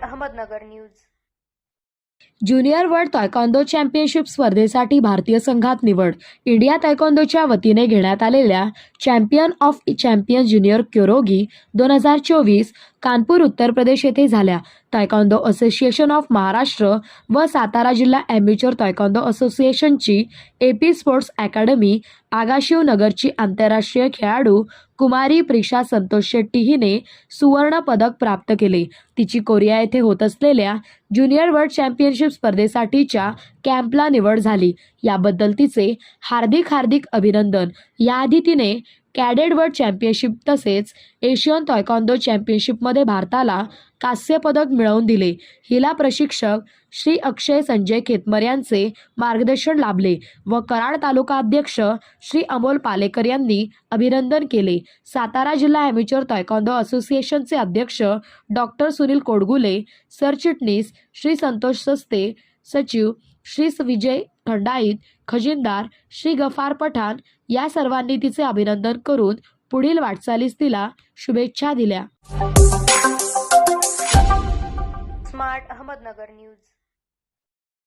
Ahmednagar news. Junior world taekwondo championship स्पर्धेसाठी भारतीय संघात निवड। इंडिया तायक्वांदोच्या वतीने घेण्यात आलेल्या champion of champion junior kyorugi 2024 Kanpur Uttar Pradesh येथे झाल्या। तायक्वांदो असोसिएशन ऑफ महाराष्ट्र व सातारा जिल्हा ॲमेच्युअर तायक्वांदो असोसिएशनची एपी स्पोर्ट्स अकॅडमी आगाशिव नगरची आंतरराष्ट्रीय खेळाडू कुमारी प्रिशा संतोष शेट्टी हिने सुवर्ण पदक प्राप्त केले। तिची कोरिया येथे होत असलेल्या ज्युनियर वर्ल्ड चॅम्पियनशिप स्पर्धेसाठीच्या कॅम्पला निवड झाली। याबद्दल तिचे हार्दिक अभिनंदन। याआधी तिने कॅडेट वर्ल्ड चॅम्पियनशिप तसेच एशियन तायक्वांदो चॅम्पियनशिपमध्ये भारताला कांस्य पदक मिळवून दिले। हिला प्रशिक्षक श्री अक्षय संजय खेतमर यांचे मार्गदर्शन लाभले व कराड तालुका अध्यक्ष श्री अमोल पालेकर यांनी अभिनंदन केले। सातारा जिल्हा ॲमेच्युअर तायक्वांदो असोसिएशनचे अध्यक्ष डॉक्टर सुनील कोडगुले, सरचिटणीस श्री संतोष सस्ते, सचिव श्री विजय खंडाईत, खजिनदार श्री गफार पठाण या सर्वांनी तिचे अभिनंदन करून पुढील वाटचालीस तिला शुभेच्छा दिल्या। Smart Ahmednagar news.